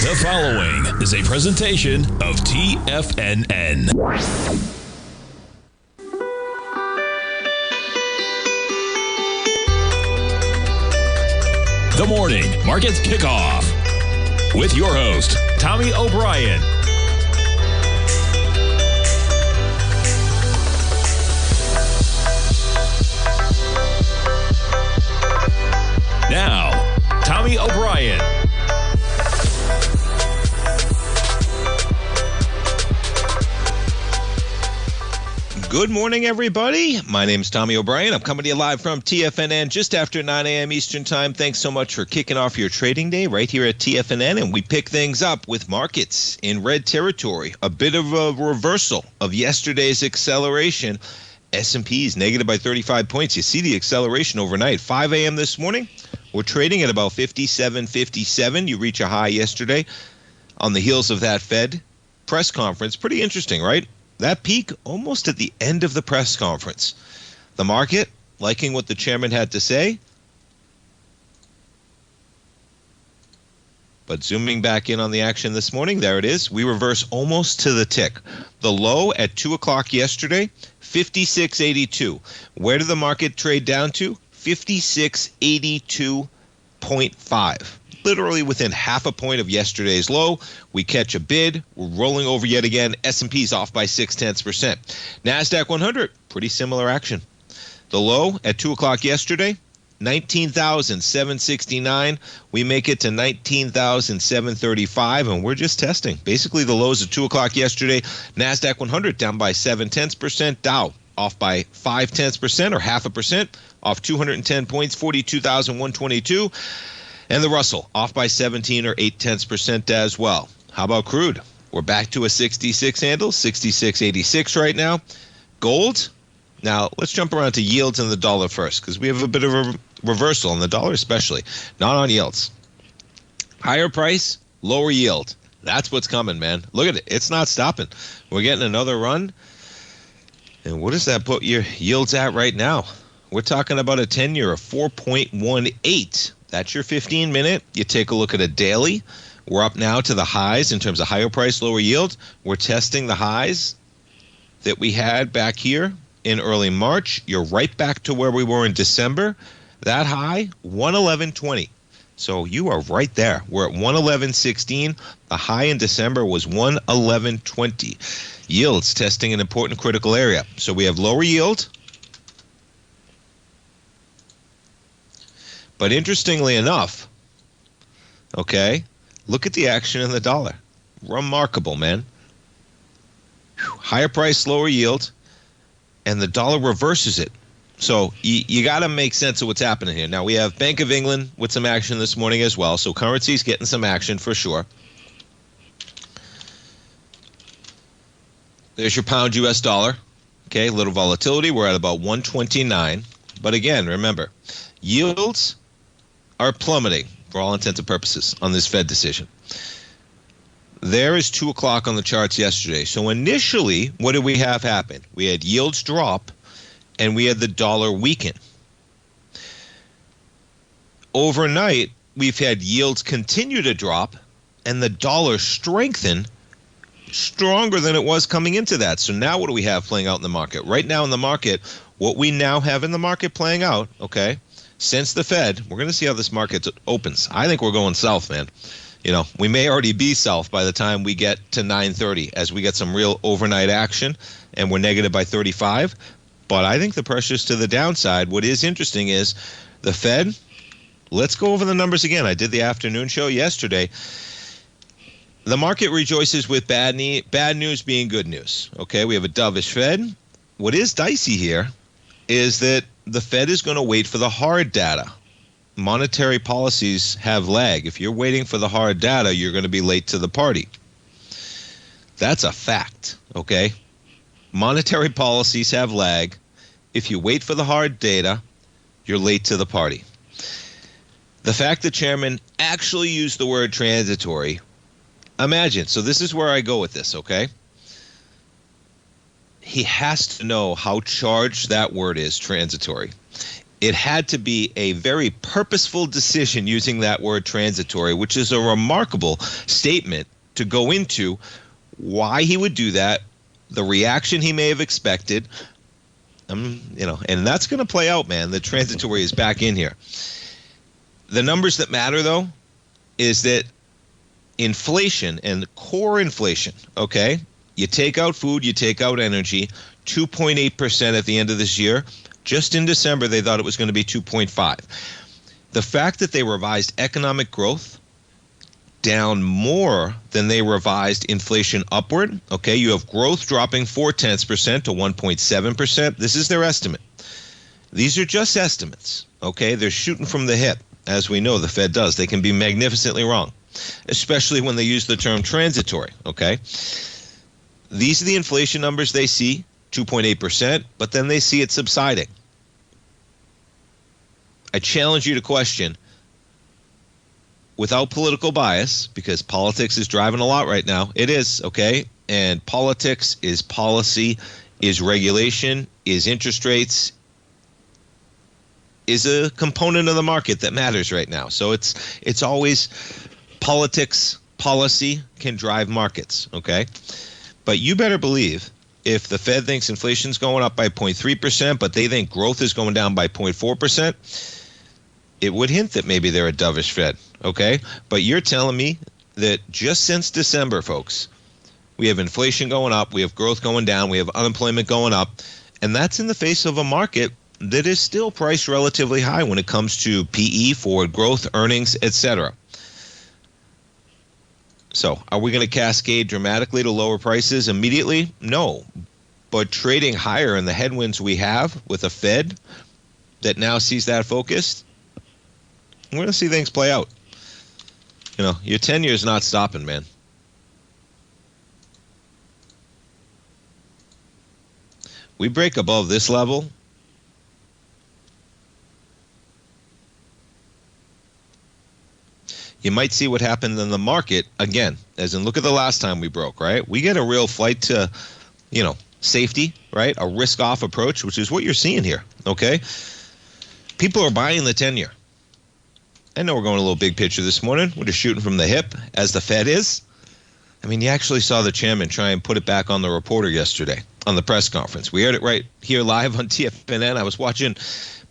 The following is a presentation of TFNN. The Morning Market Kickoff with your host, Tommy O'Brien. Now, Tommy O'Brien. Good morning, everybody. My name is Tommy O'Brien. I'm coming to you live from TFNN just after 9 a.m. Eastern Time. Thanks so much for kicking off your trading day right here at TFNN. And we pick things up with markets in red territory. A bit of a reversal of yesterday's acceleration. S&P's negative by 35 points. You see the acceleration overnight. 5 a.m. this morning, we're trading at about 57.57. You reach a high yesterday on the heels of that Fed press conference. Pretty interesting, right? That peak almost at the end of the press conference. The market liking what the chairman had to say. But zooming back in on the action this morning, there it is. We reverse almost to the tick. The low at 2 o'clock yesterday, 56.82. Where did the market trade down to? 56.82.5. Literally within half a point of yesterday's low. We catch a bid. We're rolling over yet again. S&P's off by 0.6%. NASDAQ 100, pretty similar action. The low at 2 o'clock yesterday, 19,769. We make it to 19,735, and we're just testing. Basically, the lows at 2 o'clock yesterday. NASDAQ 100 down by 0.7%. Dow off by 0.5% or 0.5%, off 210 points, 42,122. And the Russell off by 17 or 0.8% as well. How about crude? We're back to a 66 handle, 66.86 right now. Gold. Now, let's jump around to yields and the dollar first, because we have a bit of a reversal on the dollar especially, not on yields. Higher price, lower yield. That's what's coming, man. Look at it. It's not stopping. We're getting another run. And what does that put your yields at right now? We're talking about a 10-year of 4.18. That's your 15-minute. You take a look at a daily. We're up now to the highs in terms of higher price, lower yield. We're testing the highs that we had back here in early March. You're right back to where we were in December. That high, 111.20. So you are right there. We're at 111.16. The high in December was 111.20. Yields testing an important critical area. So we have lower yield. But interestingly enough, okay, look at the action in the dollar. Remarkable, man. Higher price, lower yield, and the dollar reverses it. So you got to make sense of what's happening here. Now, we have Bank of England with some action this morning as well, so currency's getting some action for sure. There's your pound US dollar. Okay, a little volatility. We're at about 129. But again, remember, yields are plummeting for all intents and purposes on this Fed decision. There is 2 o'clock on the charts yesterday. So initially, what did we have happen? We had yields drop and we had the dollar weaken. Overnight, we've had yields continue to drop and the dollar strengthen stronger than it was coming into that. So now what do we have playing out in the market? Right now in the market, what we now have in the market playing out, okay, since the Fed, we're going to see how this market opens. I think we're going south, man. You know, we may already be south by the time we get to 9:30 as we get some real overnight action and we're negative by 35. But I think the pressure's to the downside. What is interesting is the Fed, let's go over the numbers again. I did the afternoon show yesterday. The market rejoices with bad news being good news. Okay, we have a dovish Fed. What is dicey here is that the Fed is going to wait for the hard data. Monetary policies have lag. If you're waiting for the hard data, you're going to be late to the party. That's a fact, okay? Monetary policies have lag. If you wait for the hard data, you're late to the party. The fact that Chairman actually used the word transitory, imagine, so this is where I go with this, okay? He has to know how charged that word is, transitory. It had to be a very purposeful decision using that word transitory, which is a remarkable statement to go into why he would do that, the reaction he may have expected. And that's going to play out, man. The transitory is back in here. The numbers that matter, though, is that inflation and core inflation, okay, you take out food, you take out energy, 2.8% at the end of this year. Just in December, they thought it was going to be 2.5. The fact that they revised economic growth down more than they revised inflation upward. Okay, you have growth dropping 0.4% to 1.7%. This is their estimate. These are just estimates. Okay, they're shooting from the hip, as we know the Fed does. They can be magnificently wrong, especially when they use the term transitory. Okay, these are the inflation numbers they see, 2.8%, but then they see it subsiding. I challenge you to question, without political bias, because politics is driving a lot right now. It is, okay? And politics is policy, is regulation, is interest rates, is a component of the market that matters right now. So it's always politics, policy can drive markets, okay? But you better believe if the Fed thinks inflation's going up by 0.3%, but they think growth is going down by 0.4%, it would hint that maybe they're a dovish Fed, okay? But you're telling me that just since December, folks, we have inflation going up, we have growth going down, we have unemployment going up, and that's in the face of a market that is still priced relatively high when it comes to PE, forward growth, earnings, etc. So are we going to cascade dramatically to lower prices immediately? No. But trading higher in the headwinds we have with a Fed that now sees that focused, we're going to see things play out. Your 10-year is not stopping, man. We break above this level, you might see what happened in the market again, as in look at the last time we broke, right? We get a real flight to, safety, right? A risk-off approach, which is what you're seeing here, okay? People are buying the 10-year. I know we're going a little big picture this morning. We're just shooting from the hip, as the Fed is. I mean, you actually saw the chairman try and put it back on the reporter yesterday on the press conference. We heard it right here live on TFNN. I was watching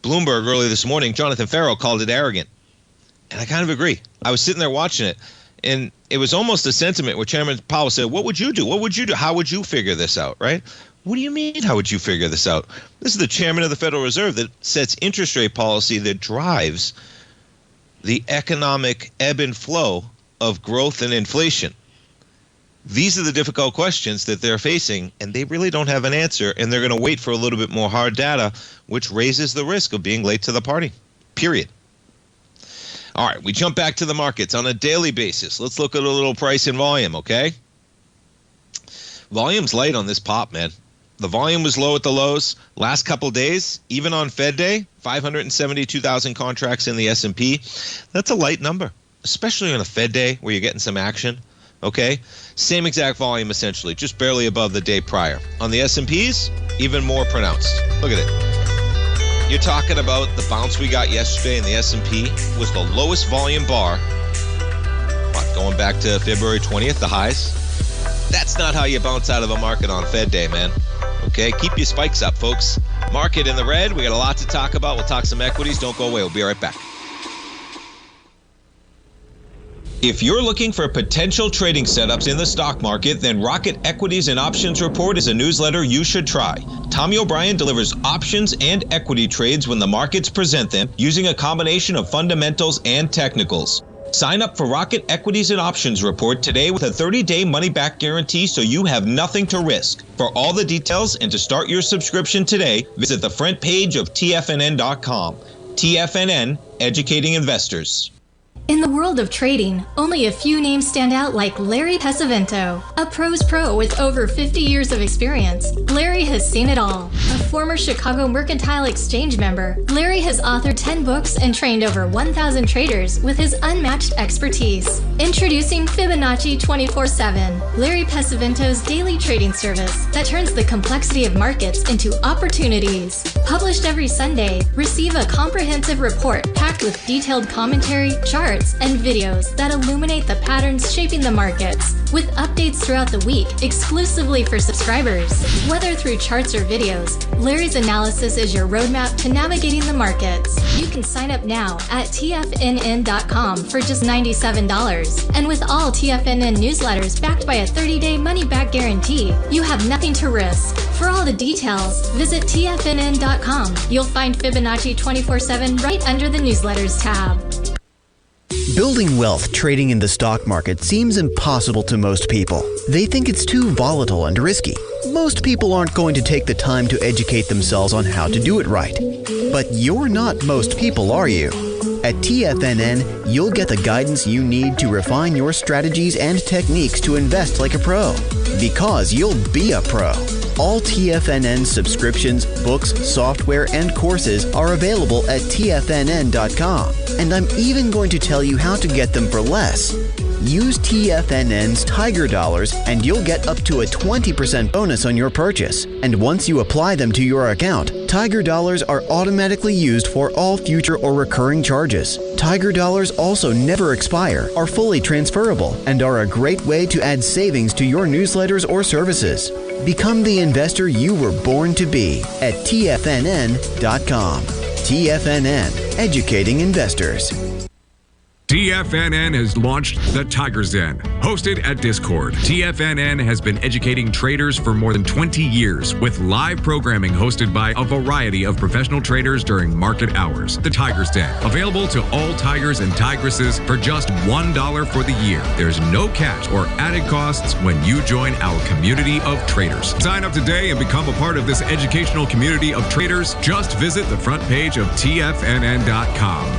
Bloomberg early this morning. Jonathan Farrell called it arrogant. And I kind of agree. I was sitting there watching it, and it was almost a sentiment where Chairman Powell said, what would you do? What would you do? How would you figure this out, right? What do you mean, how would you figure this out? This is the chairman of the Federal Reserve that sets interest rate policy that drives the economic ebb and flow of growth and inflation. These are the difficult questions that they're facing, and they really don't have an answer, and they're going to wait for a little bit more hard data, which raises the risk of being late to the party, period. All right, we jump back to the markets on a daily basis. Let's look at a little price and volume, okay? Volume's light on this pop, man. The volume was low at the lows. Last couple days, even on Fed Day, 572,000 contracts in the S&P. That's a light number, especially on a Fed Day where you're getting some action, okay? Same exact volume, essentially, just barely above the day prior. On the S&Ps, even more pronounced. Look at it. You're talking about the bounce we got yesterday in the S&P was the lowest volume bar. Going back to February 20th, the highs. That's not how you bounce out of a market on Fed Day, man. Okay, keep your spikes up, folks. Market in the red. We got a lot to talk about. We'll talk some equities. Don't go away. We'll be right back. If you're looking for potential trading setups in the stock market, then Rocket Equities and Options Report is a newsletter you should try. Tommy O'Brien delivers options and equity trades when the markets present them using a combination of fundamentals and technicals. Sign up for Rocket Equities and Options Report today with a 30-day money-back guarantee so you have nothing to risk. For all the details and to start your subscription today, visit the front page of TFNN.com. TFNN, educating investors. In the world of trading, only a few names stand out like Larry Pesavento, a pro's pro with over 50 years of experience. Larry has seen it all. A former Chicago Mercantile Exchange member, Larry has authored 10 books and trained over 1,000 traders with his unmatched expertise. Introducing Fibonacci 24/7, Larry Pesavento's daily trading service that turns the complexity of markets into opportunities. Published every Sunday, receive a comprehensive report packed with detailed commentary, charts, and videos that illuminate the patterns shaping the markets, with updates throughout the week exclusively for subscribers. Whether through charts or videos, Larry's analysis is your roadmap to navigating the markets. You can sign up now at TFNN.com for just $97. And with all TFNN newsletters backed by a 30-day money-back guarantee, you have nothing to risk. For all the details, visit TFNN.com. You'll find Fibonacci 24/7 right under the newsletters tab. Building wealth trading in the stock market seems impossible to most people. They think it's too volatile and risky. Most people aren't going to take the time to educate themselves on how to do it right. But you're not most people, are you? At TFNN, you'll get the guidance you need to refine your strategies and techniques to invest like a pro. Because you'll be a pro. All TFNN subscriptions, books, software, and courses are available at TFNN.com. And I'm even going to tell you how to get them for less. Use TFNN's Tiger Dollars and you'll get up to a 20% bonus on your purchase. And once you apply them to your account, Tiger Dollars are automatically used for all future or recurring charges. Tiger Dollars also never expire, are fully transferable, and are a great way to add savings to your newsletters or services. Become the investor you were born to be at TFNN.com. TFNN, educating investors. TFNN has launched the Tiger's Den. Hosted at Discord, TFNN has been educating traders for more than 20 years with live programming hosted by a variety of professional traders during market hours. The Tiger's Den, available to all tigers and tigresses for just $1 for the year. There's no catch or added costs when you join our community of traders. Sign up today and become a part of this educational community of traders. Just visit the front page of TFNN.com.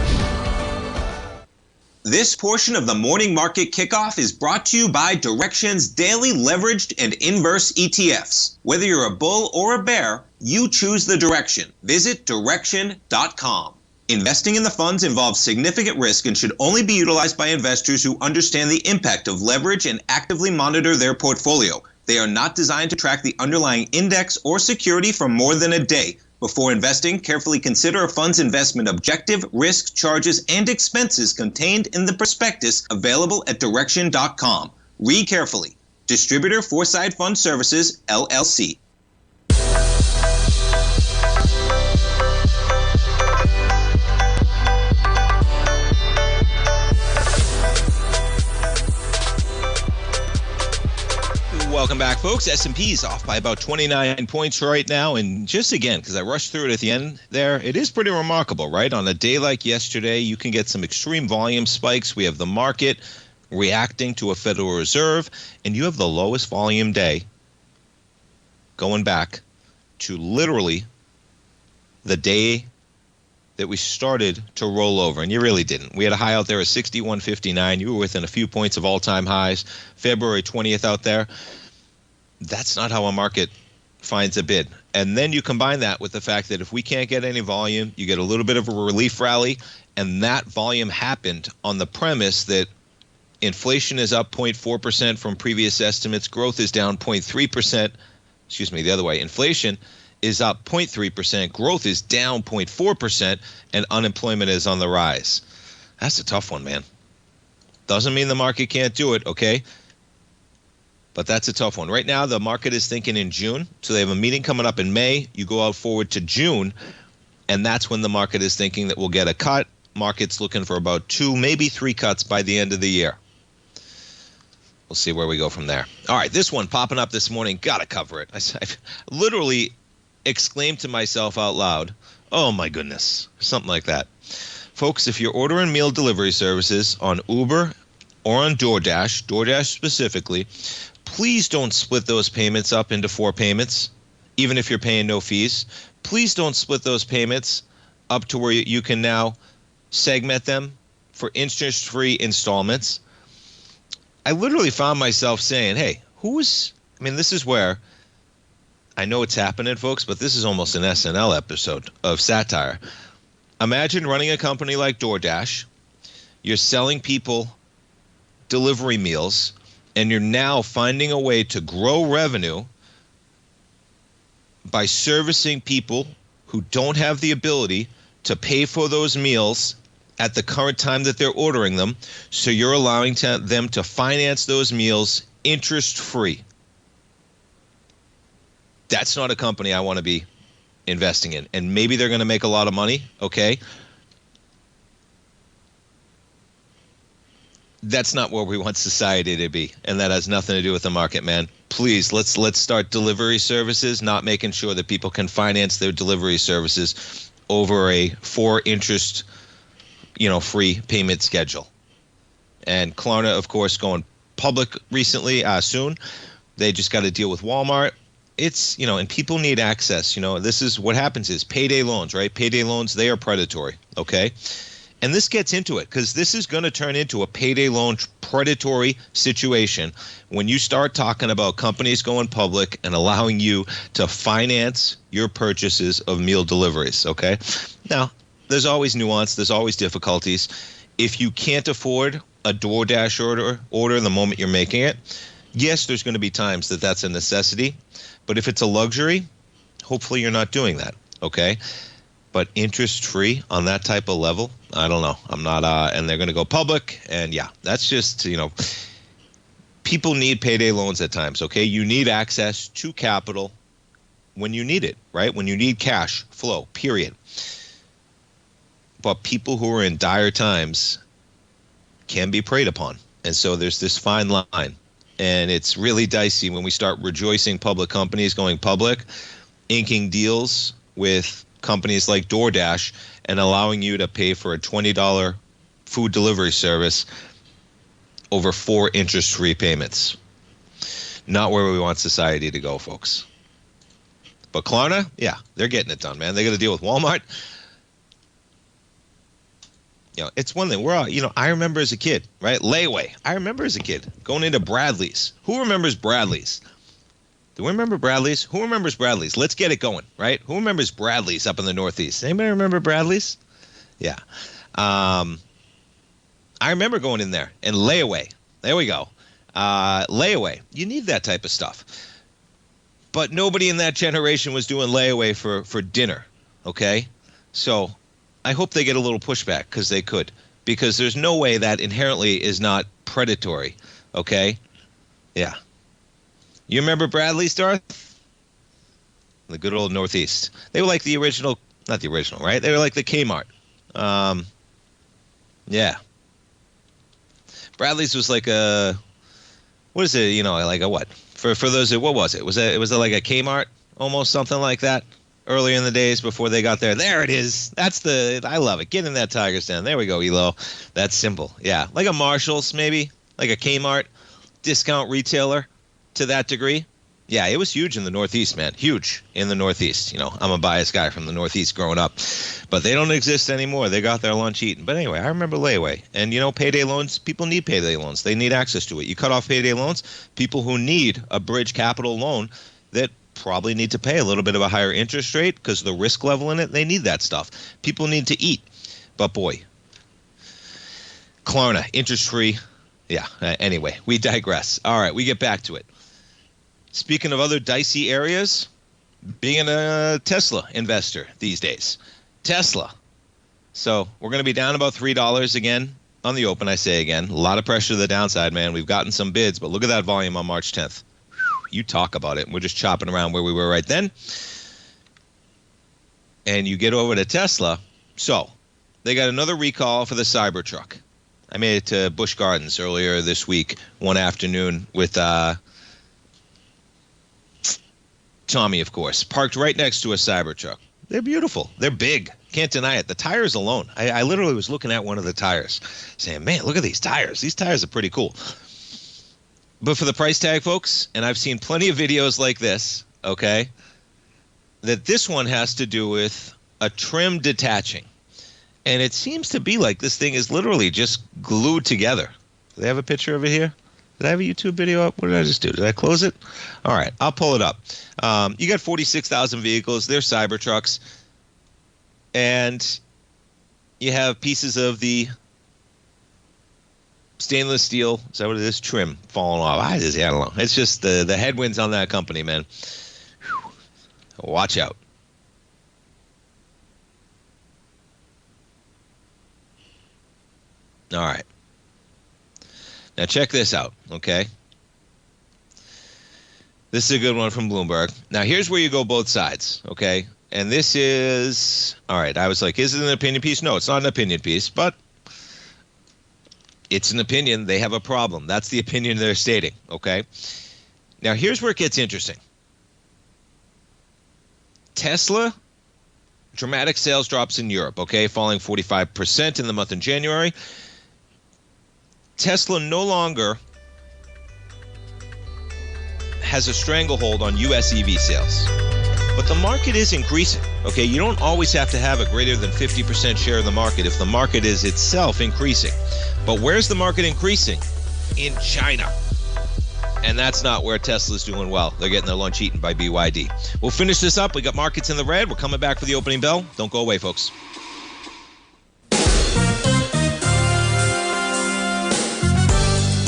This portion of the Morning Market Kickoff is brought to you by Direxion's daily leveraged and inverse ETFs. Whether you're a bull or a bear, you choose the direction. Visit Direxion.com. Investing in the funds involves significant risk and should only be utilized by investors who understand the impact of leverage and actively monitor their portfolio. They are not designed to track the underlying index or security for more than a day. Before investing, carefully consider a fund's investment objective, risk, charges, and expenses contained in the prospectus available at Direxion.com. Read carefully. Distributor Foreside Fund Services, LLC. Welcome back, folks. S&P's off by about 29 points right now. And just again, because I rushed through it at the end there, it is pretty remarkable, right? On a day like yesterday, you can get some extreme volume spikes. We have the market reacting to a Federal Reserve, and you have the lowest volume day going back to literally the day that we started to roll over, and you really didn't. We had a high out there of 61.59. You were within a few points of all-time highs. February 20th out there. That's not how a market finds a bid. And then you combine that with the fact that if we can't get any volume, you get a little bit of a relief rally, and that volume happened on the premise that inflation is up 0.4% from previous estimates, growth is down 0.3%, the other way. Inflation is up 0.3%, growth is down 0.4%, and unemployment is on the rise. That's a tough one, man. Doesn't mean the market can't do it, okay? But that's a tough one. Right now, the market is thinking in June. So they have a meeting coming up in May. You go out forward to June, and that's when the market is thinking that we'll get a cut. Market's looking for about 2, maybe 3 cuts by the end of the year. We'll see where we go from there. All right, this one popping up this morning. Got to cover it. I literally exclaimed to myself out loud, oh my goodness, something like that. Folks, if you're ordering meal delivery services on Uber or on DoorDash specifically, please don't split those payments up into 4 payments, even if you're paying no fees. Please don't split those payments up to where you can now segment them for interest-free installments. I literally found myself saying, hey, this is where I know it's happening, folks, but this is almost an SNL episode of satire. Imagine running a company like DoorDash. You're selling people delivery meals, and you're now finding a way to grow revenue by servicing people who don't have the ability to pay for those meals at the current time that they're ordering them. So you're allowing them to finance those meals interest-free. That's not a company I want to be investing in. And maybe they're going to make a lot of money, okay? That's not where we want society to be, and that has nothing to do with the market, man. Please, let's start delivery services, not making sure that people can finance their delivery services over a 4-interest, free payment schedule. And Klarna, of course, going public recently, soon. They just got to deal with Walmart. It's, and people need access. This is what happens is payday loans, right? Payday loans, they are predatory, okay? And this gets into it because this is going to turn into a payday loan predatory situation when you start talking about companies going public and allowing you to finance your purchases of meal deliveries, okay? Now, there's always nuance. There's always difficulties. If you can't afford a DoorDash order the moment you're making it, yes, there's going to be times that that's a necessity. But if it's a luxury, hopefully you're not doing that, okay? But interest-free on that type of level, I don't know. I'm not, and they're going to go public. And yeah, that's just, people need payday loans at times, okay? You need access to capital when you need it, right? When you need cash flow, period. But people who are in dire times can be preyed upon. And so there's this fine line. And it's really dicey when we start rejoicing public companies going public, inking deals with companies like DoorDash and allowing you to pay for a $20 food delivery service over 4 interest-free payments. Not where we want society to go, folks. But Klarna, yeah, they're getting it done, man. They got to deal with Walmart. It's one thing. We're all, I remember as a kid, right? Layaway. I remember as a kid going into Bradley's. Who remembers Bradley's? Do we remember Bradley's? Who remembers Bradley's? Let's get it going, right? Who remembers Bradley's up in the Northeast? Anybody remember Bradley's? Yeah. I remember going in there and layaway. There we go. Layaway. You need that type of stuff. But nobody in that generation was doing layaway for dinner, okay? So I hope they get a little pushback because they could. Because there's no way that inherently is not predatory, okay? Yeah. You remember Bradley's, Darth? The good old Northeast. They were like the original, not the original, right? They were like the Kmart. Yeah. Bradley's was like a, what is it, like a what? For those, what was it? Was it like a Kmart? Almost something like that? Earlier in the days before they got there. There it is. I love it. Get in that Tigers Den. There we go, Elo. That's simple. Yeah. Like a Marshall's maybe, like a Kmart discount retailer to that degree. Yeah, it was huge in the Northeast, man. Huge in the Northeast. I'm a biased guy from the Northeast growing up. But they don't exist anymore. They got their lunch eaten. But anyway, I remember layaway. And, payday loans, people need payday loans. They need access to it. You cut off payday loans, people who need a bridge capital loan that probably need to pay a little bit of a higher interest rate because of the risk level in it. They need that stuff. People need to eat. But boy, Klarna, interest-free. Yeah, anyway, we digress. All right, we get back to it. Speaking of other dicey areas, being a Tesla investor these days. Tesla. So we're going to be down about $3 again on the open, I say again. A lot of pressure to the downside, man. We've gotten some bids, but look at that volume on March 10th. You talk about it. We're just chopping around where we were right then. And you get over to Tesla. So they got another recall for the Cybertruck. I made it to Busch Gardens earlier this week, one afternoon with Tommy, of course, parked right next to a Cybertruck. They're beautiful. They're big. Can't deny it. The tires alone. I literally was looking at one of the tires saying, man, look at these tires. These tires are pretty cool. But for the price tag, folks, and I've seen plenty of videos like this, okay, that this one has to do with a trim detaching. And it seems to be like this thing is literally just glued together. Do they have a picture of it here? Did I have a YouTube video up? What did I just do? Did I close it? All right, I'll pull it up. You got 46,000 vehicles. They're Cybertrucks. And you have pieces of the stainless steel, is that what it is? Trim falling off. I don't know. It's just the headwinds on that company, man. Whew. Watch out. All right. Now check this out, okay? This is a good one from Bloomberg. Now here's where you go both sides, okay? And this is, all right, I was like, is it an opinion piece? No, it's not an opinion piece, but it's an opinion. They have a problem. That's the opinion they're stating, okay? Now here's where it gets interesting. Tesla, dramatic sales drops in Europe, okay? Falling 45% in the month of January. Tesla no longer has a stranglehold on U.S. EV sales. But the market is increasing, okay? You don't always have to have a greater than 50% share of the market if the market is itself increasing. But where's the market increasing? In China. And that's not where Tesla's doing well. They're getting their lunch eaten by BYD. We'll finish this up. We got markets in the red. We're coming back for the opening bell. Don't go away, folks.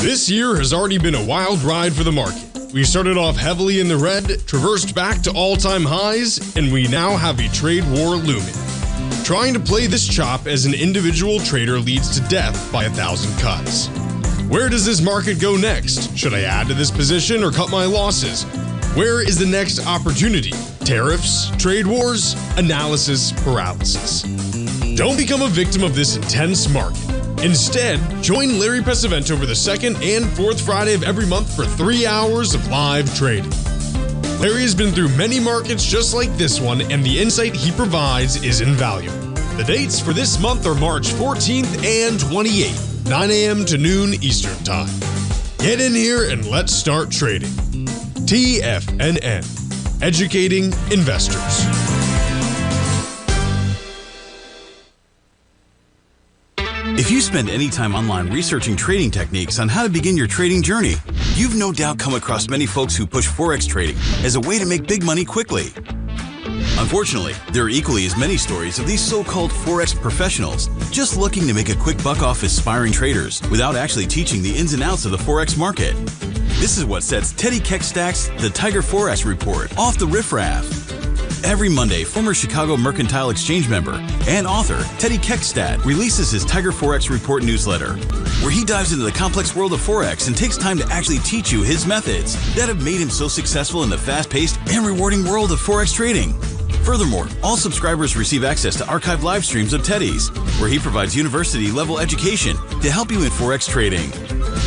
This year has already been a wild ride for the market. We started off heavily in the red, traversed back to all-time highs, and we now have a trade war looming. Trying to play this chop as an individual trader leads to death by 1,000 cuts. Where does this market go next? Should I add to this position or cut my losses? Where is the next opportunity? Tariffs? Trade wars? Analysis paralysis. Don't become a victim of this intense market. Instead, join Larry Pesavento for the second and fourth Friday of every month for 3 hours of live trading. Larry has been through many markets just like this one, and the insight he provides is invaluable. The dates for this month are March 14th and 28th, 9 a.m. to noon Eastern Time. Get in here and let's start trading. TFNN, educating investors. If you spend any time online researching trading techniques on how to begin your trading journey, you've no doubt come across many folks who push Forex trading as a way to make big money quickly. Unfortunately, there are equally as many stories of these so-called Forex professionals just looking to make a quick buck off aspiring traders without actually teaching the ins and outs of the Forex market. This is what sets Teddy Keckstack's The Tiger Forex Report off the riffraff. Every Monday, former Chicago Mercantile Exchange member and author Teddy Keckstad releases his Tiger Forex Report newsletter, where he dives into the complex world of Forex and takes time to actually teach you his methods that have made him so successful in the fast-paced and rewarding world of Forex trading. Furthermore, all subscribers receive access to archived live streams of Teddy's, where he provides university-level education to help you in Forex trading.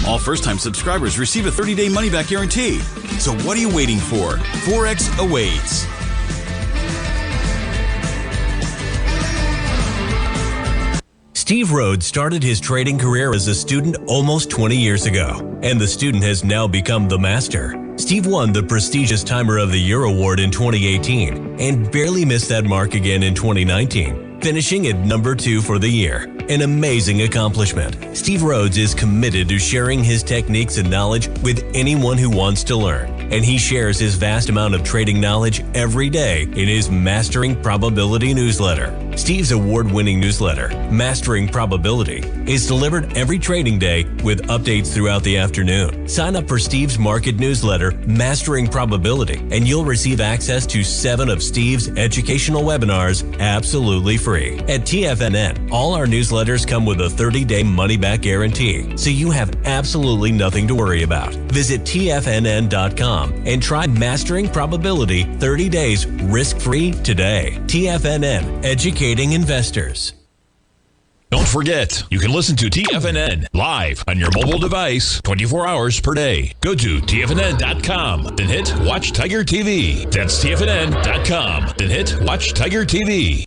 All first-time subscribers receive a 30-day money-back guarantee. So what are you waiting for? Forex awaits. Steve Rhodes started his trading career as a student almost 20 years ago, and the student has now become the master. Steve won the prestigious Timer of the Year award in 2018 and barely missed that mark again in 2019, finishing at number 2 for the year. An amazing accomplishment. Steve Rhodes is committed to sharing his techniques and knowledge with anyone who wants to learn, and he shares his vast amount of trading knowledge every day in his Mastering Probability newsletter. Steve's award-winning newsletter, Mastering Probability, is delivered every trading day with updates throughout the afternoon. Sign up for Steve's market newsletter, Mastering Probability, and you'll receive access to 7 of Steve's educational webinars absolutely free. At TFNN, all our newsletters come with a 30-day money-back guarantee, so you have absolutely nothing to worry about. Visit TFNN.com and try Mastering Probability 30 days risk-free today. TFNN, educating investors. Don't forget, you can listen to TFNN live on your mobile device 24 hours per day. Go to TFNN.com, then hit Watch Tiger TV. That's TFNN.com, then hit Watch Tiger TV.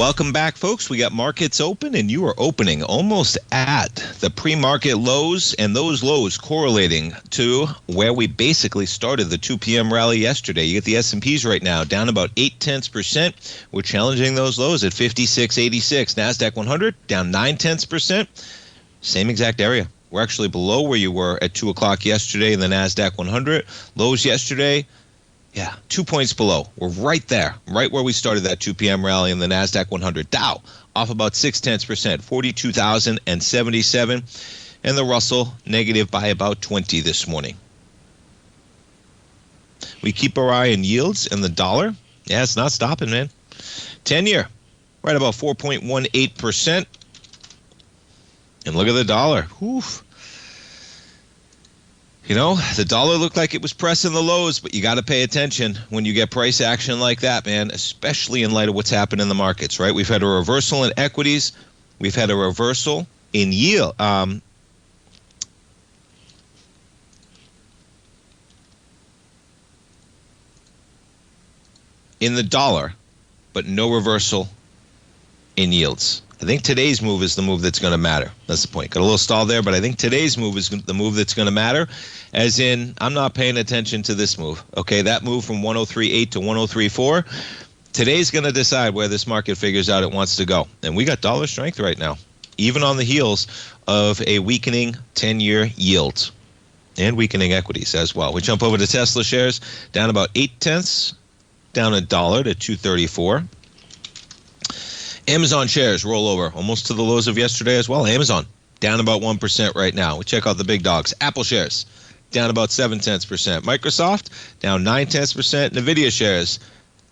Welcome back, folks. We got markets open, and you are opening almost at the pre-market lows, and those lows correlating to where we basically started the 2 p.m. rally yesterday. You get the S&Ps right now down about 0.8%. We're challenging those lows at 56.86. NASDAQ 100 down 0.9%. Same exact area. We're actually below where you were at 2 o'clock yesterday in the NASDAQ 100. Lows yesterday, 2 points below. We're right there, right where we started that 2 p.m. rally in the NASDAQ 100. Dow off about 0.6%, 42,077. And the Russell negative by about 20 this morning. We keep our eye on yields and the dollar. Yeah, it's not stopping, man. 10-year, right about 4.18%. And look at the dollar. Oof. You know, the dollar looked like it was pressing the lows, but you got to pay attention when you get price action like that, man, especially in light of what's happened in the markets, right? We've had a reversal in equities. We've had a reversal in yield. In the dollar, but no reversal in yields. I think today's move is the move that's going to matter. That's the point. Got a little stall there, but I think today's move is the move that's going to matter. As in, I'm not paying attention to this move. Okay, that move from 103.8 to 103.4. Today's going to decide where this market figures out it wants to go. And we got dollar strength right now, even on the heels of a weakening 10-year yield and weakening equities as well. We jump over to Tesla shares, down about 0.8, down $1 to 234. Amazon shares roll over almost to the lows of yesterday as well. Amazon down about 1% right now. We check out the big dogs. Apple shares down about 0.7%. Microsoft down 0.9%. Nvidia shares,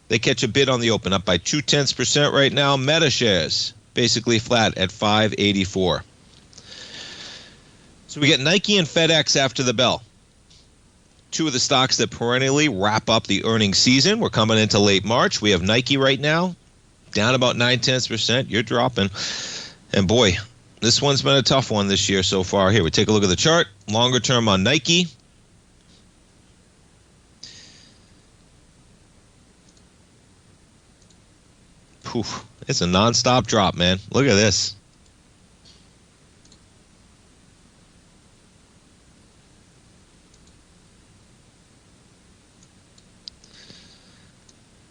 they catch a bid on the open, up by 0.2% right now. Meta shares basically flat at 584. So we get Nike and FedEx after the bell. Two of the stocks that perennially wrap up the earnings season. We're coming into late March. We have Nike right now, down about 0.9%. You're dropping. And boy, this one's been a tough one this year so far. Here, we take a look at the chart. Longer term on Nike. Poof. It's a nonstop drop, man. Look at this.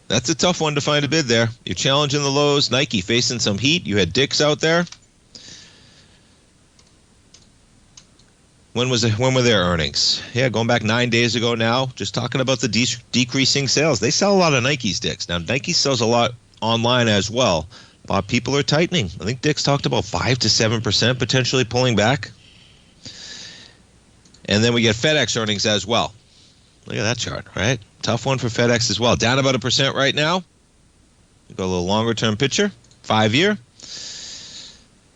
That's a tough one to find a bid there. You're challenging the lows. Nike facing some heat. You had Dick's out there. When were their earnings? Yeah, going back 9 days ago now. Just talking about the decreasing sales. They sell a lot of Nike's, Dick's. Now, Nike sells a lot online as well. But people are tightening. I think Dick's talked about 5 to 7% potentially pulling back. And then we get FedEx earnings as well. Look at that chart, right? Tough one for FedEx as well. Down about 1% right now. We go a little longer term picture. 5-year.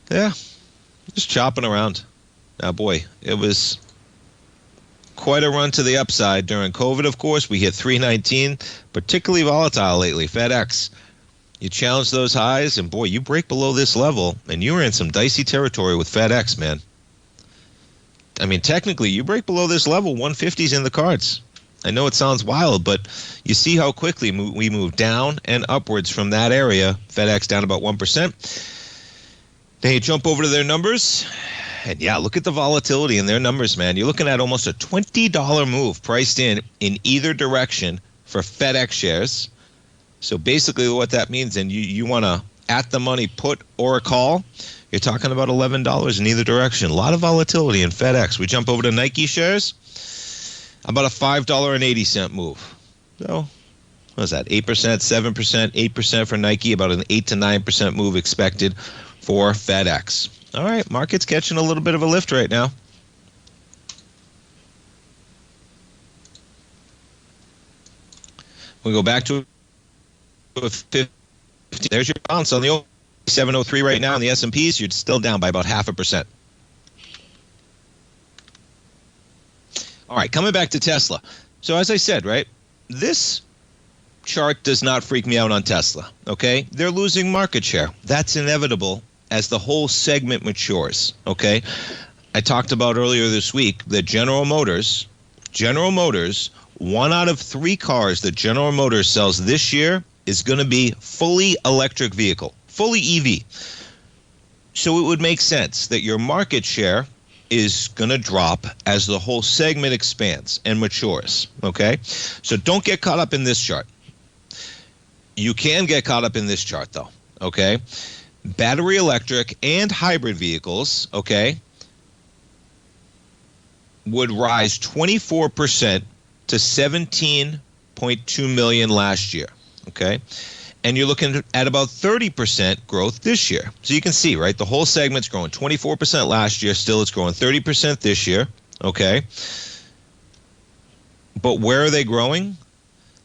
Yeah, just chopping around. Now, boy, it was quite a run to the upside during COVID, of course. We hit 319, particularly volatile lately. FedEx, you challenge those highs, and boy, you break below this level, and you were in some dicey territory with FedEx, man. I mean, technically, you break below this level, 150's in the cards. I know it sounds wild, but you see how quickly we move down and upwards from that area. FedEx down about 1%. Then you jump over to their numbers, and yeah, look at the volatility in their numbers, man. You're looking at almost a $20 move priced in either direction for FedEx shares. So basically what that means, and you want to at-the-money put or a call, you're talking about $11 in either direction. A lot of volatility in FedEx. We jump over to Nike shares. About a $5.80 move. So, what is that? 8%, 7%, 8% for Nike. About an 8 to 9% move expected for FedEx. All right, market's catching a little bit of a lift right now. We go back to 50. There's your bounce on the 703 right now on the S&Ps. You're still down by about 0.5%. All right, coming back to Tesla. So as I said, right, this chart does not freak me out on Tesla, okay? They're losing market share. That's inevitable as the whole segment matures, okay? I talked about earlier this week that General Motors, 1 out of 3 cars that General Motors sells this year is going to be fully electric vehicle. fully EV. So it would make sense that your market share is going to drop as the whole segment expands and matures, okay? So don't get caught up in this chart. You can get caught up in this chart, though, okay? Battery electric and hybrid vehicles, okay, would rise 24% to 17.2 million last year, okay? And you're looking at about 30% growth this year. So you can see, right, the whole segment's growing 24% last year. Still, it's growing 30% this year, okay? But where are they growing?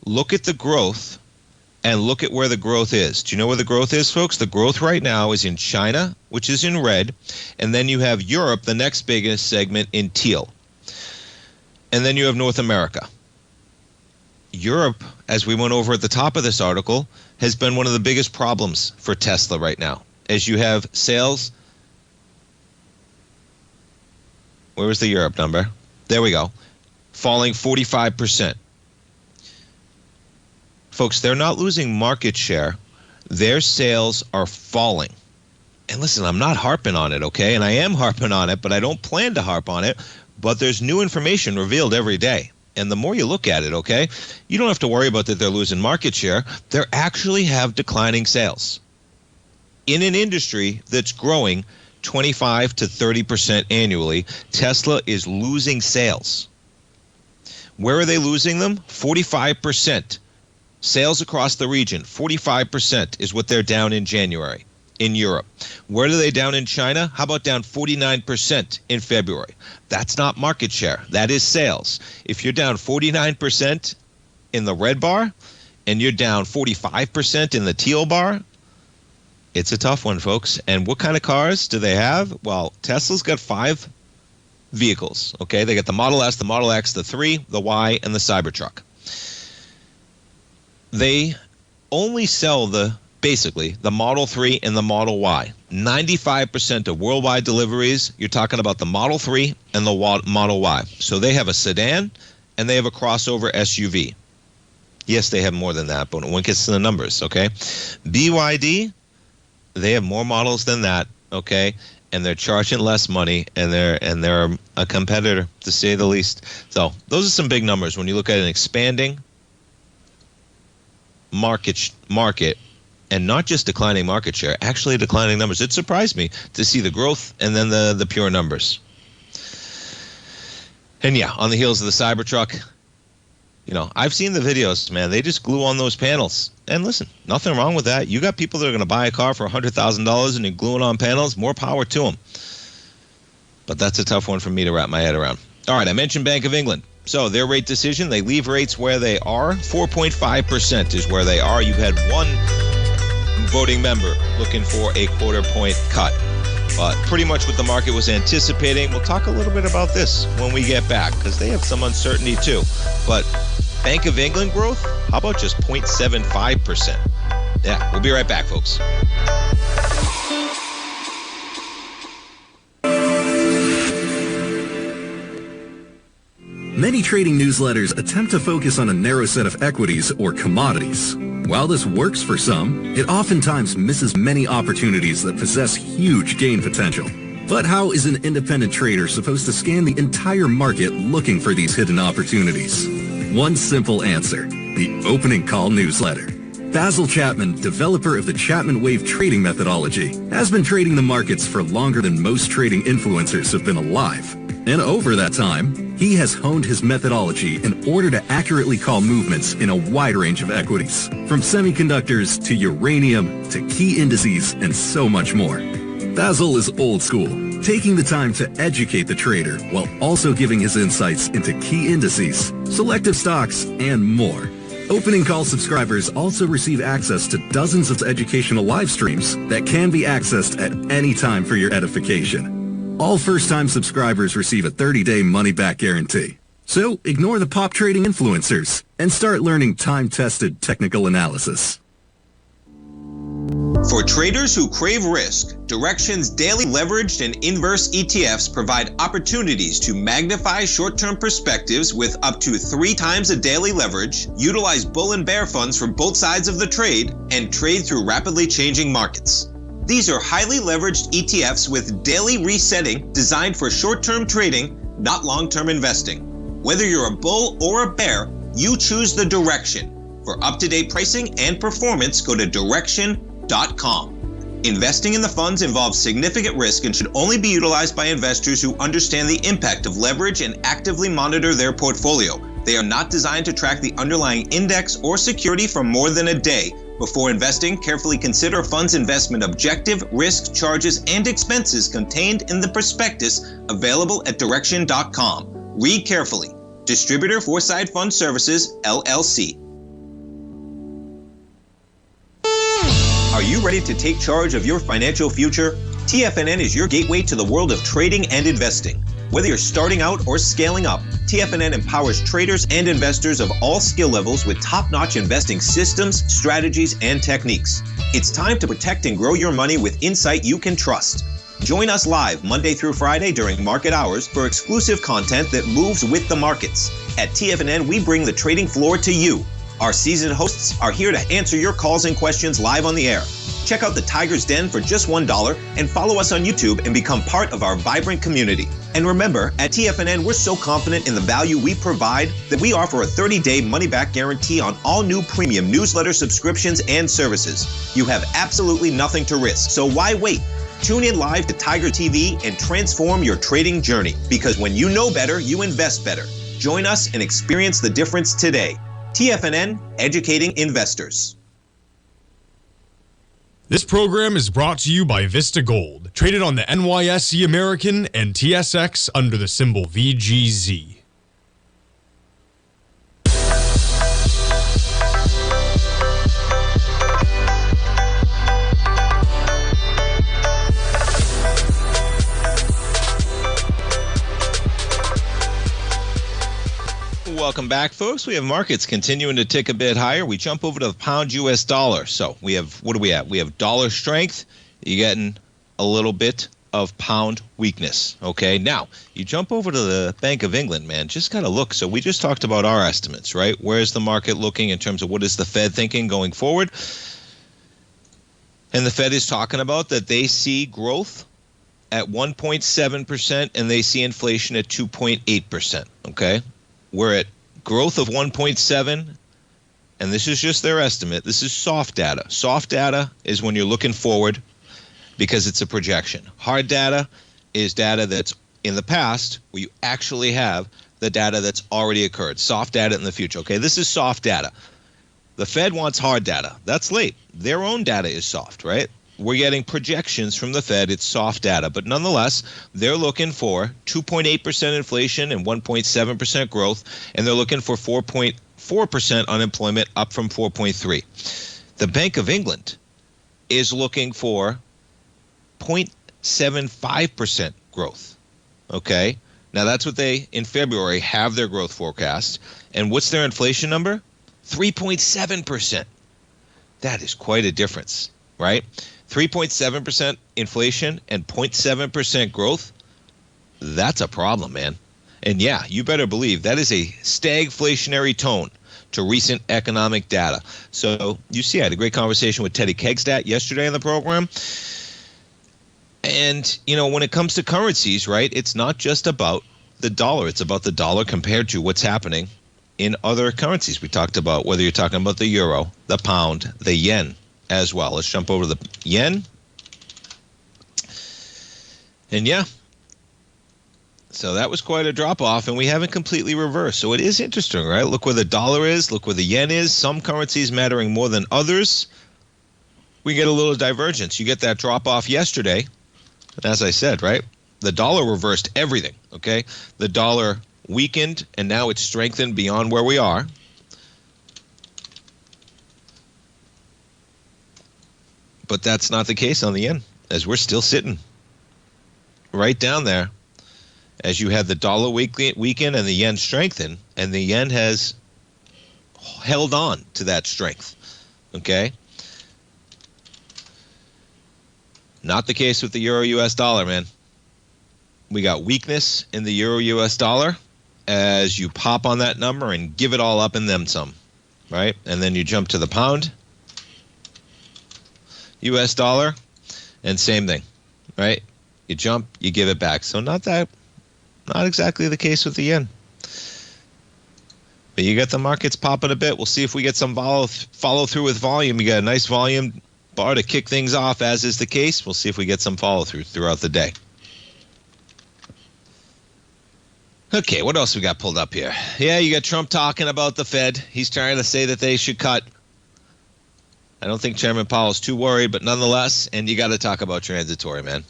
Look at the growth and look at where the growth is. Do you know where the growth is, folks? The growth right now is in China, which is in red, and then you have Europe, the next biggest segment, in teal. And then you have North America. Europe, as we went over at the top of this article, has been one of the biggest problems for Tesla right now. As you have sales, where was the Europe number? There we go, falling 45%. Folks, they're not losing market share. Their sales are falling. And listen, I'm not harping on it, okay? And I am harping on it, but I don't plan to harp on it. But there's new information revealed every day. And the more you look at it, okay, you don't have to worry about that they're losing market share. They actually have declining sales. In an industry that's growing 25 to 30% annually, Tesla is losing sales. Where are they losing them? 45%. Sales across the region, 45% is what they're down in January in Europe. Where are they down in China? How about down 49% in February? That's not market share. That is sales. If you're down 49% in the red bar and you're down 45% in the teal bar, it's a tough one, folks. And what kind of cars do they have? Well, Tesla's got 5 vehicles, okay? They got the Model S, the Model X, the 3, the Y, and the Cybertruck. They only sell basically the Model 3 and the Model Y. 95% of worldwide deliveries, you're talking about the Model 3 and the Model Y. So they have a sedan and they have a crossover SUV. Yes, they have more than that, but when it gets to the numbers, okay? BYD, they have more models than that, okay? And they're charging less money, and they're a competitor, to say the least. So those are some big numbers when you look at an expanding market and not just declining market share, actually declining numbers. It surprised me to see the growth and then the pure numbers. And yeah, on the heels of the Cybertruck, you know, I've seen the videos, man. They just glue on those panels. And listen, nothing wrong with that. You got people that are going to buy a car for $100,000 and they're gluing on panels. More power to them. But that's a tough one for me to wrap my head around. All right, I mentioned Bank of England. So their rate decision, they leave rates where they are. 4.5% is where they are. You've had one voting member looking for a quarter-point cut. But pretty much what the market was anticipating. We'll talk a little bit about this when we get back, because they have some uncertainty too. But Bank of England growth, how about just 0.75%? Yeah, we'll be right back, folks. Many trading newsletters attempt to focus on a narrow set of equities or commodities. While this works for some, it oftentimes misses many opportunities that possess huge gain potential. But how is an independent trader supposed to scan the entire market looking for these hidden opportunities? One simple answer: the opening call newsletter. Basil Chapman, developer of the Chapman Wave trading methodology, has been trading the markets for longer than most trading influencers have been alive. And over that time, he has honed his methodology in order to accurately call movements in a wide range of equities, from semiconductors to uranium to key indices and so much more. Basil is old school, taking the time to educate the trader while also giving his insights into key indices, selective stocks, and more. Opening call subscribers also receive access to dozens of educational live streams that can be accessed at any time for your edification. All first-time subscribers receive a 30-day money-back guarantee. So ignore the pop trading influencers and start learning time-tested technical analysis. For traders who crave risk, Direxion's daily leveraged and inverse ETFs provide opportunities to magnify short-term perspectives with up to 3 times a daily leverage, utilize bull and bear funds from both sides of the trade, and trade through rapidly changing markets. These are highly leveraged ETFs with daily resetting designed for short-term trading, not long-term investing. Whether you're a bull or a bear, you choose the Direxion. For up-to-date pricing and performance, go to Direxion.com. Investing in the funds involves significant risk and should only be utilized by investors who understand the impact of leverage and actively monitor their portfolio. They are not designed to track the underlying index or security for more than a day. Before investing, carefully consider a fund's investment objective, risk, charges, and expenses contained in the prospectus available at Direxion.com. Read carefully. Distributor Foreside Fund Services, LLC. Are you ready to take charge of your financial future? TFNN is your gateway to the world of trading and investing. Whether you're starting out or scaling up, TFNN empowers traders and investors of all skill levels with top-notch investing systems, strategies, and techniques. It's time to protect and grow your money with insight you can trust. Join us live Monday through Friday during market hours for exclusive content that moves with the markets. At TFNN, we bring the trading floor to you. Our seasoned hosts are here to answer your calls and questions live on the air. Check out the Tiger's Den for just $1 and follow us on YouTube and become part of our vibrant community. And remember, at TFNN, we're so confident in the value we provide that we offer a 30-day money-back guarantee on all new premium newsletter subscriptions and services. You have absolutely nothing to risk, so why wait? Tune in live to Tiger TV and transform your trading journey, because when you know better, you invest better. Join us and experience the difference today. TFNN, educating investors. This program is brought to you by Vista Gold, traded on the NYSE American and TSX under the symbol VGZ. Welcome back, folks. We have markets continuing to tick a bit higher. We jump over to the pound US dollar. So we have, what do we have? We have dollar strength. You're getting a little bit of pound weakness. Okay. Now you jump over to the Bank of England, man. Just got to look. So we just talked about our estimates, right? Where's the market looking in terms of what is the Fed thinking going forward? And the Fed is talking about that they see growth at 1.7% and they see inflation at 2.8%. Okay. We're at growth of 1.7, and this is just their estimate. This is soft data. Soft data is when you're looking forward because it's a projection. Hard data is data that's in the past where you actually have the data that's already occurred. Soft data in the future. Okay, this is soft data. The Fed wants hard data. That's late. Their own data is soft, right? We're getting projections from the Fed. It's soft data. But nonetheless, they're looking for 2.8% inflation and 1.7% growth, and they're looking for 4.4% unemployment, up from 4.3%. The Bank of England is looking for 0.75% growth. Okay? Now, that's what they, in February, have their growth forecast. And what's their inflation number? 3.7%. That is quite a difference, right? 3.7% inflation and 0.7% growth, that's a problem, man. And yeah, you better believe that is a stagflationary tone to recent economic data. So you see, I had a great conversation with Teddy Kegstat yesterday on the program. And, you know, when it comes to currencies, right, it's not just about the dollar. It's about the dollar compared to what's happening in other currencies. We talked about whether you're talking about the euro, the pound, the yen as well. Let's jump over to the yen. And yeah, so that was quite a drop off, and we haven't completely reversed. So it is interesting, right? Look where the dollar is, look where the yen is. Some currencies mattering more than others. We get a little divergence. You get that drop off yesterday. And as I said, right, the dollar reversed everything, okay? The dollar weakened, and now it's strengthened beyond where we are. But that's not the case on the yen, as we're still sitting right down there as you had the dollar weaken and the yen strengthen, and the yen has held on to that strength, okay? Not the case with the euro-US dollar, man. We got weakness in the euro-US dollar as you pop on that number and give it all up and then some, right? And then you jump to the pound, US dollar, and same thing, right? You jump, you give it back. So not exactly the case with the yen. But you get the markets popping a bit. We'll see if we get some follow through with volume. You got a nice volume bar to kick things off, as is the case. We'll see if we get some follow through throughout the day. Okay, what else we got pulled up here? Yeah, you got Trump talking about the Fed. He's trying to say that they should cut. I don't think Chairman Powell's too worried, but nonetheless, and you got to talk about transitory, man.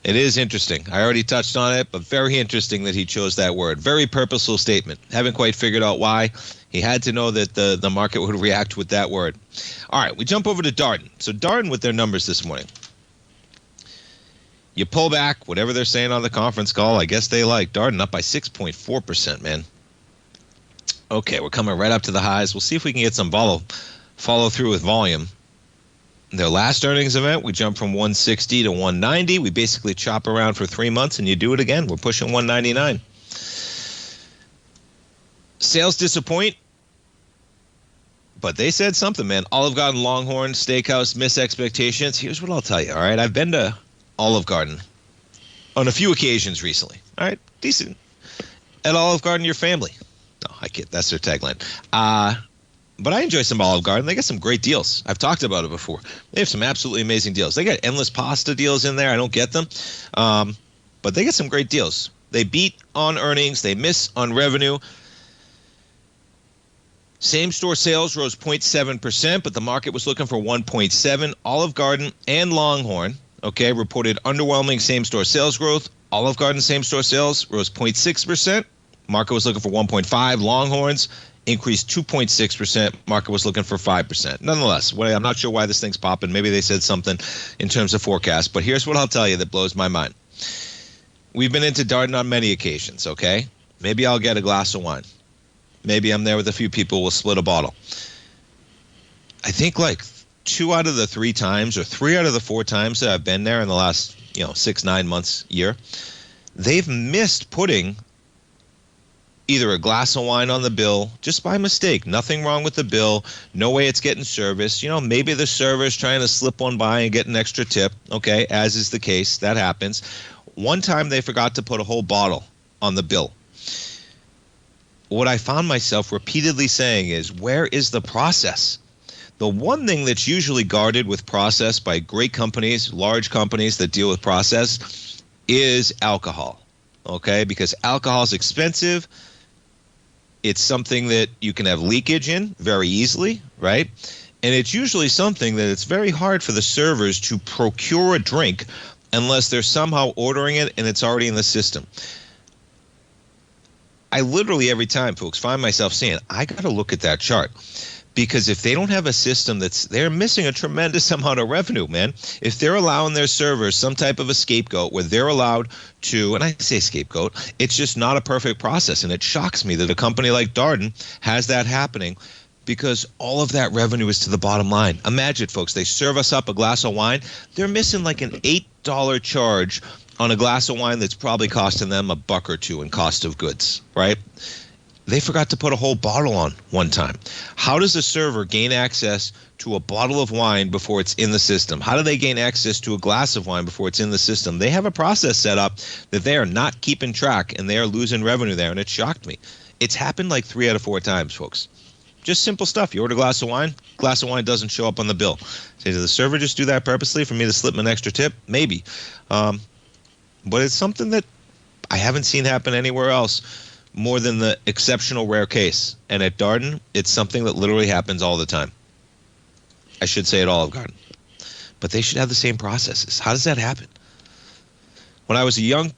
It is interesting. I already touched on it, but very interesting that he chose that word. Very purposeful statement. Haven't quite figured out why. He had to know that the market would react with that word. All right, we jump over to Darden. So Darden with their numbers this morning. You pull back, whatever they're saying on the conference call, I guess they like. Darden up by 6.4%, man. Okay, we're coming right up to the highs. We'll see if we can get some follow through with volume. Their last earnings event, we jumped from 160 to 190. We basically chop around for 3 months, and you do it again. We're pushing 199. Sales disappoint, but they said something, man. Olive Garden, Longhorn Steakhouse miss expectations. Here's what I'll tell you, all right? I've been to Olive Garden on a few occasions recently. All right, decent. At Olive Garden, your family. No, I kid. That's their tagline. But I enjoy some Olive Garden. They got some great deals. I've talked about it before. They have some absolutely amazing deals. They got endless pasta deals in there. I don't get them. But they get some great deals. They beat on earnings. They miss on revenue. Same-store sales rose 0.7%, but the market was looking for 1.7. Olive Garden and Longhorn, okay, reported underwhelming same-store sales growth. Olive Garden same-store sales rose 0.6%. Market was looking for 1.5. Longhorns increased 2.6%. Market was looking for 5%. Nonetheless, I'm not sure why this thing's popping. Maybe they said something in terms of forecast, but here's what I'll tell you that blows my mind. We've been into Darden on many occasions, okay? Maybe I'll get a glass of wine. Maybe I'm there with a few people. We'll split a bottle. I think like 2 out of the 3 times or 3 out of the 4 times that I've been there in the last 6-9 months, year, they've missed putting either a glass of wine on the bill just by mistake. Nothing wrong with the bill. No way it's getting serviced. Maybe the server's trying to slip one by and get an extra tip. Okay, as is the case. That happens. One time they forgot to put a whole bottle on the bill. What I found myself repeatedly saying is, where is the process? The one thing that's usually guarded with process by great companies, large companies that deal with process, is alcohol. Okay, because alcohol is expensive. It's something that you can have leakage in very easily, right? And it's usually something that it's very hard for the servers to procure a drink unless they're somehow ordering it and it's already in the system. I literally every time, folks, find myself saying, I got to look at that chart. Because if they don't have a system they're missing a tremendous amount of revenue, man. If they're allowing their servers some type of a scapegoat where they're allowed to, and I say scapegoat, it's just not a perfect process. And it shocks me that a company like Darden has that happening because all of that revenue is to the bottom line. Imagine, folks, they serve us up a glass of wine. They're missing like an $8 charge on a glass of wine that's probably costing them $1 or $2 in cost of goods, right? They forgot to put a whole bottle on one time. How does a server gain access to a bottle of wine before it's in the system? How do they gain access to a glass of wine before it's in the system? They have a process set up that they are not keeping track, and they are losing revenue there, and it shocked me. It's happened like 3 out of 4 times, folks. Just simple stuff. You order a glass of wine doesn't show up on the bill. Say, did the server just do that purposely for me to slip them an extra tip? Maybe. But it's something that I haven't seen happen anywhere else more than the exceptional rare case. And at Darden, it's something that literally happens all the time. I should say at Olive Garden. But they should have the same processes. How does that happen? When I was a young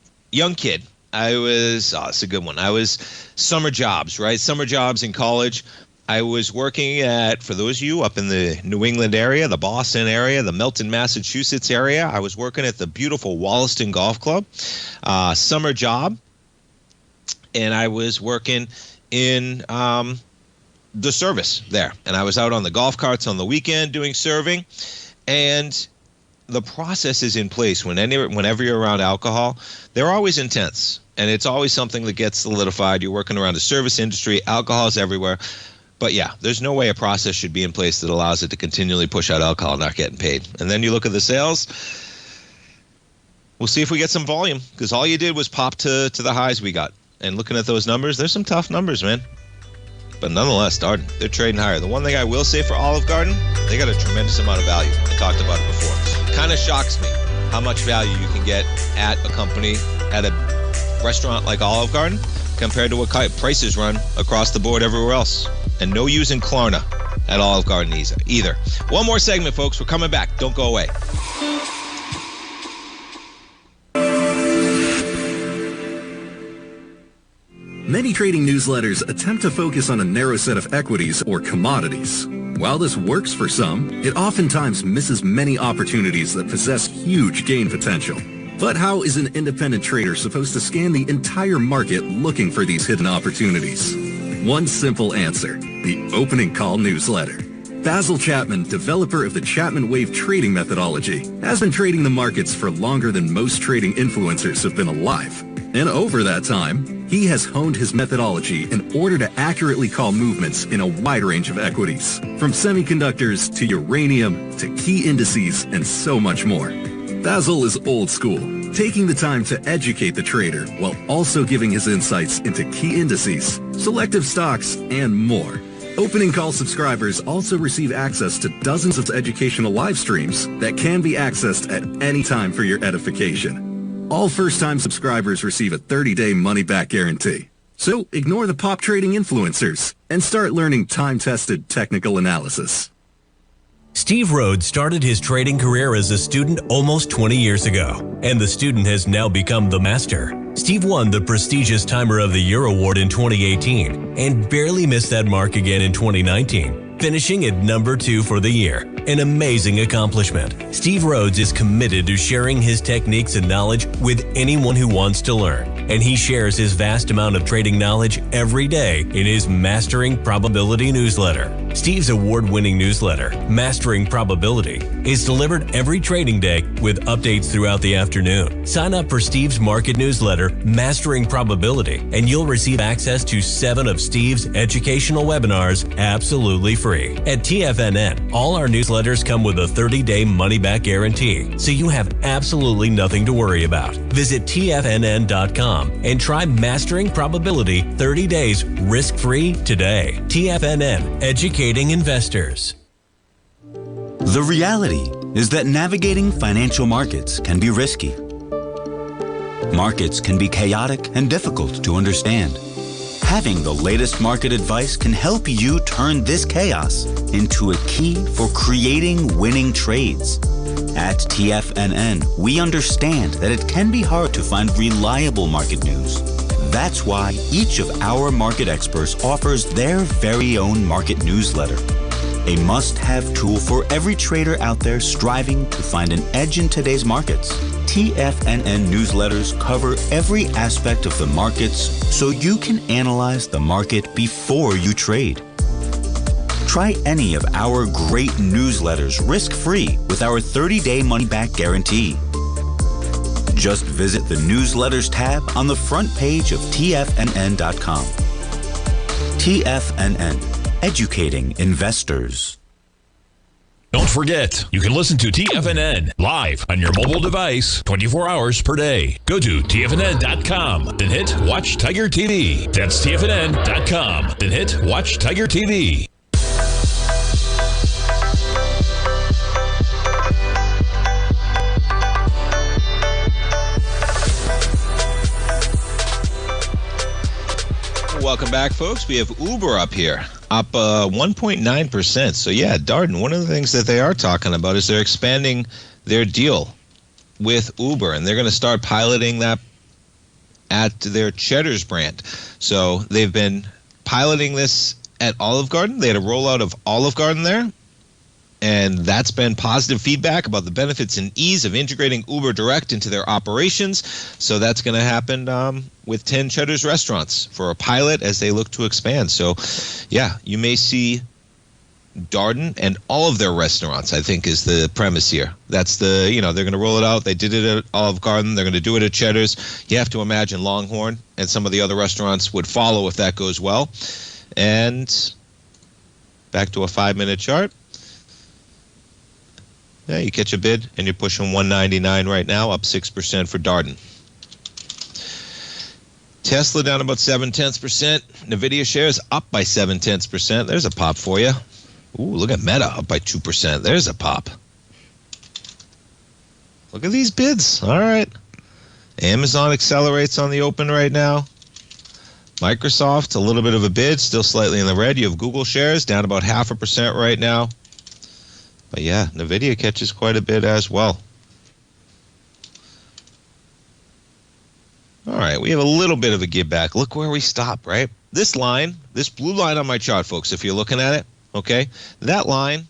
kid, it's a good one. I was summer jobs, right? Summer jobs in college. I was working at, for those of you up in the New England area, the Boston area, the Milton, Massachusetts area, I was working at the beautiful Wollaston Golf Club. Summer job. And I was working in the service there. And I was out on the golf carts on the weekend doing serving. And the process is in place whenever you're around alcohol. They're always intense, and it's always something that gets solidified. You're working around the service industry. Alcohol is everywhere. But yeah, there's no way a process should be in place that allows it to continually push out alcohol not getting paid. And then you look at the sales. We'll see if we get some volume, because all you did was pop to the highs we got. And looking at those numbers, there's some tough numbers, man. But nonetheless, Darden, they're trading higher. The one thing I will say for Olive Garden, they got a tremendous amount of value. I talked about it before. Kind of shocks me how much value you can get at a company, at a restaurant like Olive Garden, compared to what prices run across the board everywhere else. And no using Klarna at Olive Garden either. One more segment, folks. We're coming back. Don't go away. Many trading newsletters attempt to focus on a narrow set of equities or commodities. While this works for some, it oftentimes misses many opportunities that possess huge gain potential. But how is an independent trader supposed to scan the entire market looking for these hidden opportunities? One simple answer: the opening call newsletter. Basil Chapman, developer of the Chapman Wave trading methodology, has been trading the markets for longer than most trading influencers have been alive. And over that time, he has honed his methodology in order to accurately call movements in a wide range of equities, from semiconductors to uranium to key indices and so much more. Basil is old school, taking the time to educate the trader while also giving his insights into key indices, selective stocks, and more. Opening call subscribers also receive access to dozens of educational live streams that can be accessed at any time for your edification. All first-time subscribers receive a 30-day money-back guarantee. So ignore the pop trading influencers and start learning time-tested technical analysis. Steve Rhodes started his trading career as a student almost 20 years ago, and the student has now become the master. Steve won the prestigious Timer of the Year award in 2018 and barely missed that mark again in 2019, finishing at number 2 for the year. An amazing accomplishment. Steve Rhodes is committed to sharing his techniques and knowledge with anyone who wants to learn, and he shares his vast amount of trading knowledge every day in his Mastering Probability newsletter. Steve's award-winning newsletter, Mastering Probability, is delivered every trading day with updates throughout the afternoon. Sign up for Steve's market newsletter, Mastering Probability, and you'll receive access to 7 of Steve's educational webinars absolutely free. At TFNN, all our newsletters come with a 30-day money-back guarantee, so you have absolutely nothing to worry about. Visit TFNN.com and try Mastering Probability 30 days risk-free today. TFNN, educating investors. The reality is that navigating financial markets can be risky. Markets can be chaotic and difficult to understand. Having the latest market advice can help you turn this chaos into a key for creating winning trades. At TFNN, we understand that it can be hard to find reliable market news. That's why each of our market experts offers their very own market newsletter, a must-have tool for every trader out there striving to find an edge in today's markets. TFNN newsletters cover every aspect of the markets so you can analyze the market before you trade. Try any of our great newsletters risk-free with our 30-day money-back guarantee. Just visit the Newsletters tab on the front page of TFNN.com. TFNN, educating investors. Don't forget, you can listen to TFNN live on your mobile device 24 hours per day. Go to TFNN.com, then hit Watch Tiger TV. That's TFNN.com, then hit Watch Tiger TV. Welcome back, folks. We have Uber up here, up 1.9%. So, yeah, Darden, one of the things that they are talking about is they're expanding their deal with Uber, and they're going to start piloting that at their Cheddar's brand. So they've been piloting this at Olive Garden. They had a rollout of Olive Garden there, and that's been positive feedback about the benefits and ease of integrating Uber Direct into their operations. So that's going to happen with 10 Cheddar's restaurants for a pilot as they look to expand. So, yeah, you may see Darden and all of their restaurants, I think, is the premise here. That's the, they're going to roll it out. They did it at Olive Garden. They're going to do it at Cheddar's. You have to imagine Longhorn and some of the other restaurants would follow if that goes well. And back to a 5-minute chart. Yeah, you catch a bid, and you're pushing 199 right now, up 6% for Darden. Tesla down about 0.7%. NVIDIA shares up by 0.7%. There's a pop for you. Ooh, look at Meta up by 2%. There's a pop. Look at these bids. All right. Amazon accelerates on the open right now. Microsoft, a little bit of a bid, still slightly in the red. You have Google shares down about 0.5% right now. But yeah, NVIDIA catches quite a bit as well. All right, we have a little bit of a give back. Look where we stop, right? This line, this blue line on my chart, folks, if you're looking at it, okay, that line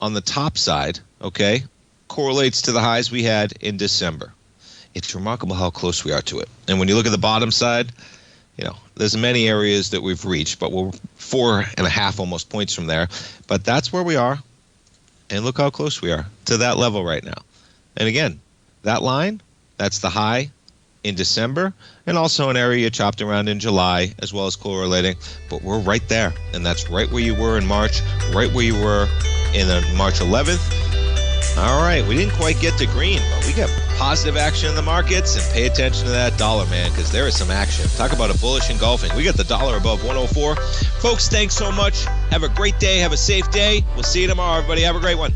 on the top side, okay, correlates to the highs we had in December. It's remarkable how close we are to it. And when you look at the bottom side, there's many areas that we've reached, but we're 4.5 almost points from there. But that's where we are. And look how close we are to that level right now. And again, that line, that's the high in December, and also an area chopped around in July, as well as correlating. But we're right there, and that's right where you were in March, right where you were in March 11th. All right, we didn't quite get to green, but we got positive action in the markets, and pay attention to that dollar, man, because there is some action. Talk about a bullish engulfing. We got the dollar above 104. Folks, thanks so much. Have a great day. Have a safe day. We'll see you tomorrow, everybody. Have a great one.